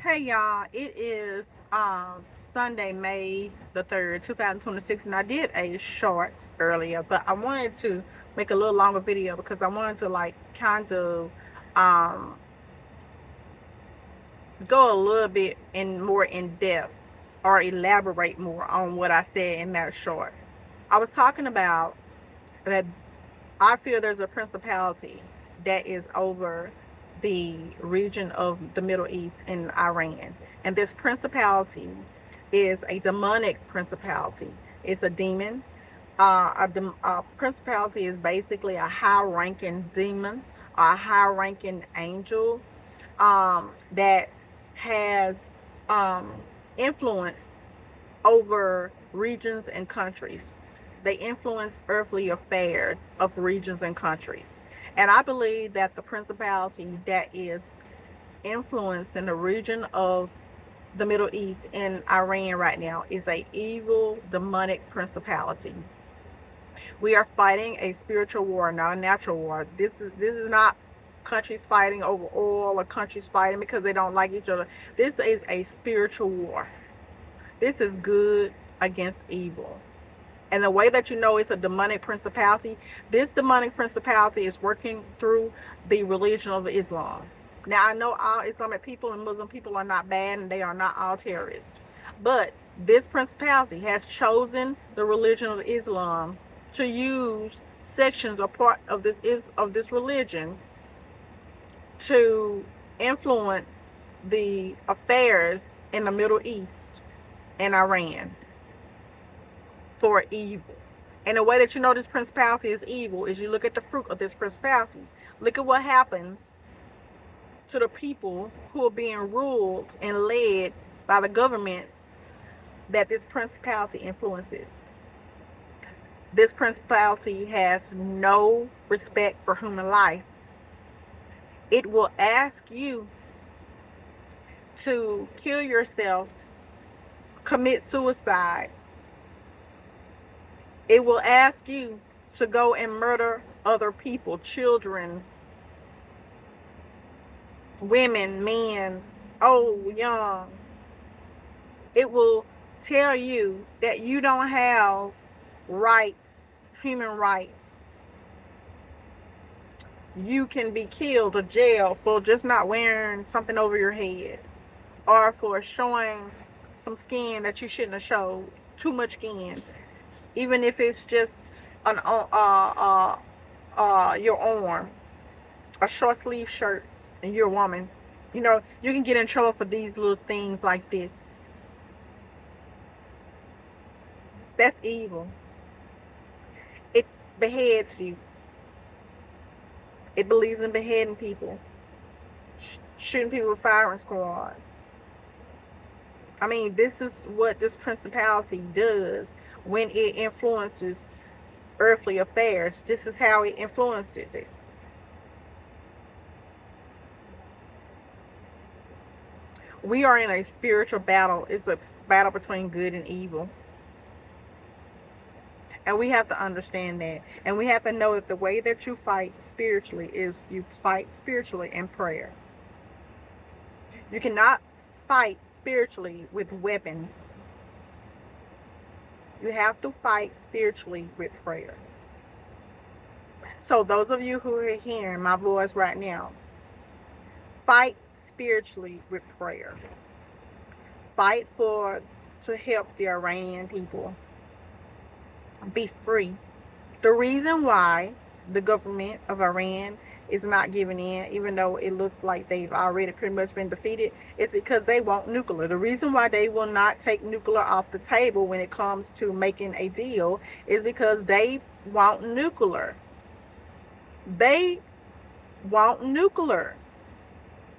Hey y'all, it is Sunday, May the 3rd, 2026, and I did a short earlier, but I wanted to make a little longer video because I wanted to like kind of um go a little bit in more in depth or elaborate more on what I said in that short. I was talking about that I feel there's a principality that is over the region of the Middle East in Iran. And this principality is a demonic principality. It's a demon. A principality is basically a high ranking demon, a high ranking angel that has um, influence over regions and countries. They influence earthly affairs of regions and countries. And I believe that the principality that is influencing the region of the Middle East and Iran right now is a evil demonic principality. We are fighting a spiritual war, not a natural war. This is not countries fighting over oil or countries fighting because they don't like each other. This is a spiritual war. This is good against evil. And the way that you know it's a demonic principality, this demonic principality is working through the religion of Islam. Now, I know all Islamic people and Muslim people are not bad and they are not all terrorists. But this principality has chosen the religion of Islam to use sections or part of this religion to influence the affairs in the Middle East and Iran for evil. And the way that you know this principality is evil is you look at the fruit of this principality. Look at what happens to the people who are being ruled and led by the governments that this principality influences. This principality has no respect for human life. It will ask you to kill yourself, commit suicide. It will ask you to go and murder other people, children, women, men, old, young. It will tell you that you don't have rights, human rights. You can be killed or jailed for just not wearing something over your head or for showing some skin that you shouldn't have showed, too much skin, even if it's just an your arm, a short sleeve shirt, and you're a woman. You know, you can get in trouble for these little things like this. That's evil. It beheads you. It believes in beheading people, shooting people with firing squads. I mean, this is what this principality does when it influences earthly affairs. This is how it influences it. We are in a spiritual battle. It's a battle between good and evil. And we have to understand that. And we have to know that the way that you fight spiritually is you fight spiritually in prayer. You cannot fight spiritually with weapons. You have to fight spiritually with prayer. So those of you who are hearing my voice right now, fight spiritually with prayer. Fight to help the Iranian people be free. The reason why the government of Iran is not giving in, even though it looks like they've already pretty much been defeated, is because they want nuclear. The reason why they will not take nuclear off the table when it comes to making a deal is because they want nuclear. They want nuclear.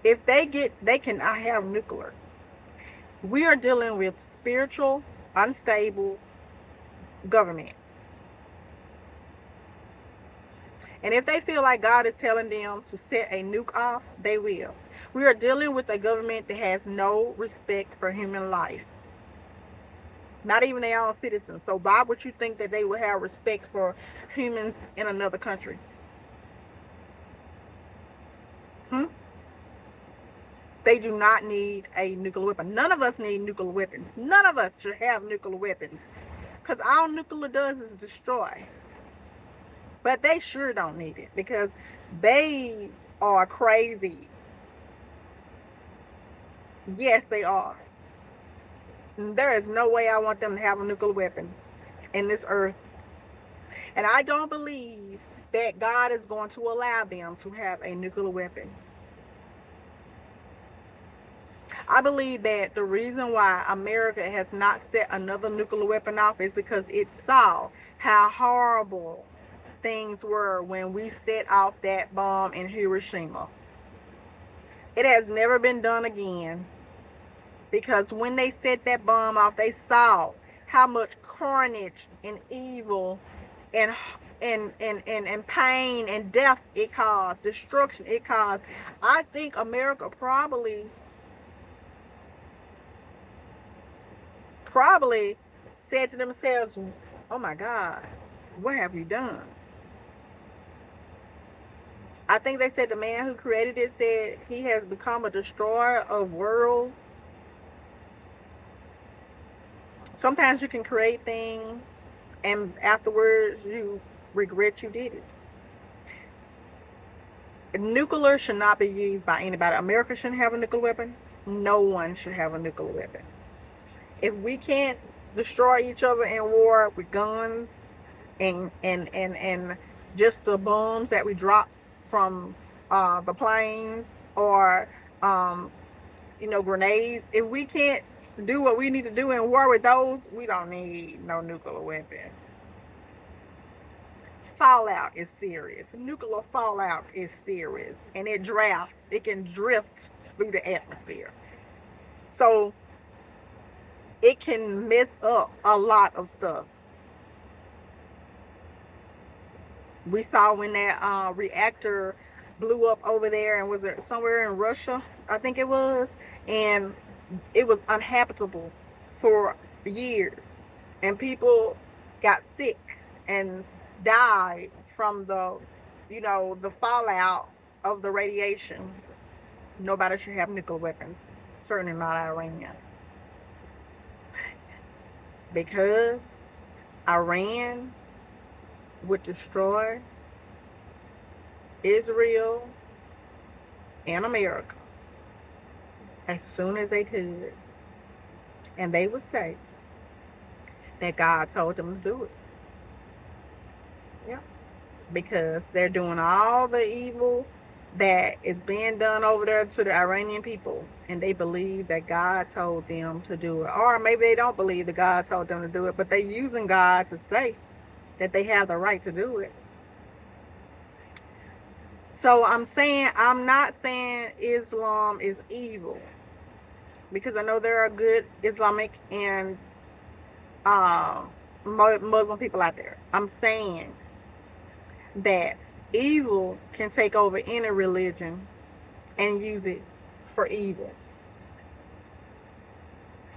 If they cannot have nuclear. We are dealing with spiritual, unstable government. And if they feel like God is telling them to set a nuke off, they will. We are dealing with a government that has no respect for human life. Not even their own citizens. So why would you think that they would have respect for humans in another country? They do not need a nuclear weapon. None of us need nuclear weapons. None of us should have nuclear weapons. Because all nuclear does is destroy. But they sure don't need it because they are crazy. Yes, they are. There is no way I want them to have a nuclear weapon in this earth. And I don't believe that God is going to allow them to have a nuclear weapon. I believe that the reason why America has not set another nuclear weapon off is because it saw how horrible things were when we set off that bomb in Hiroshima. It has never been done again because when they set that bomb off, they saw how much carnage and evil and pain and death it caused, destruction it caused. I think America probably said to themselves, oh my God, what have you done? I think they said the man who created it said he has become a destroyer of worlds. Sometimes you can create things and afterwards you regret you did it. Nuclear should not be used by anybody. America shouldn't have a nuclear weapon. No one should have a nuclear weapon. If we can't destroy each other in war with guns and just the bombs that we drop from the planes or grenades, if we can't do what we need to do in war with those, we don't need no nuclear weapon. Fallout is serious. Nuclear fallout is serious, and it can drift through the atmosphere. So it can mess up a lot of stuff. We saw when that reactor blew up over there, and was it somewhere in Russia? I think it was, and it was uninhabitable for years, and people got sick and died from the fallout of the radiation. Nobody should have nuclear weapons. Certainly not Iran. Because Iran would destroy Israel and America as soon as they could. And they would say that God told them to do it. Yeah. Because they're doing all the evil that is being done over there to the Iranian people, and they believe that God told them to do it. Or maybe they don't believe that God told them to do it, but they're using God to say that they have the right to do it. So I'm not saying Islam is evil, because I know there are good Islamic and Muslim people out there. I'm saying that evil can take over any religion and use it for evil.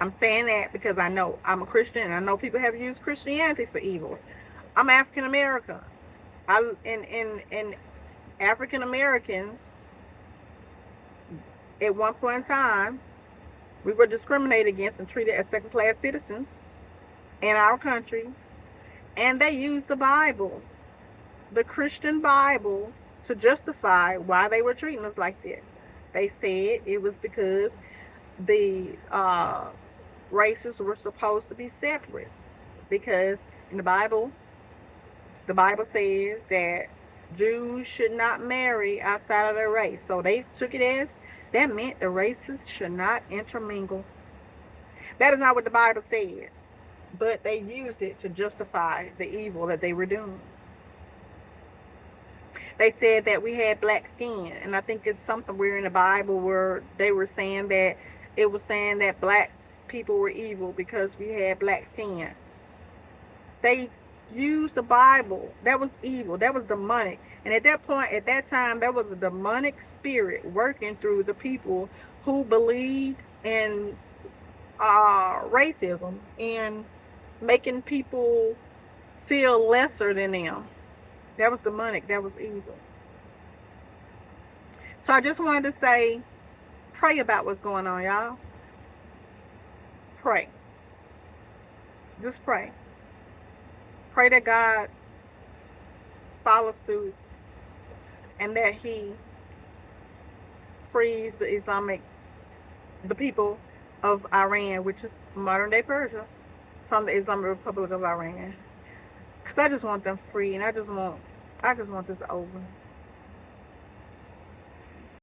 I'm saying that because I know I'm a Christian, and I know people have used Christianity for evil. I'm African American. In African Americans, at one point in time, we were discriminated against and treated as second-class citizens in our country, and they used the Bible, the Christian Bible, to justify why they were treating us like that. They said it was because the races were supposed to be separate, because in the Bible says that Jews should not marry outside of their race. So they took it as that meant the races should not intermingle. That is not what the Bible said, but they used it to justify the evil that they were doing. They said that we had black skin, and I think it's something where in the Bible where they were saying that it was saying that black people were evil because we had black skin. They used the Bible. That was evil. That was demonic. And at that point, at that time, there was a demonic spirit working through the people who believed in racism and making people feel lesser than them. That was demonic. That was evil. So I just wanted to say, Pray about what's going on, y'all. Pray. Just pray. Pray that God follows through and that He frees the people of Iran, which is modern day Persia, from the Islamic Republic of Iran. Cause I just want them free, and I just want this over.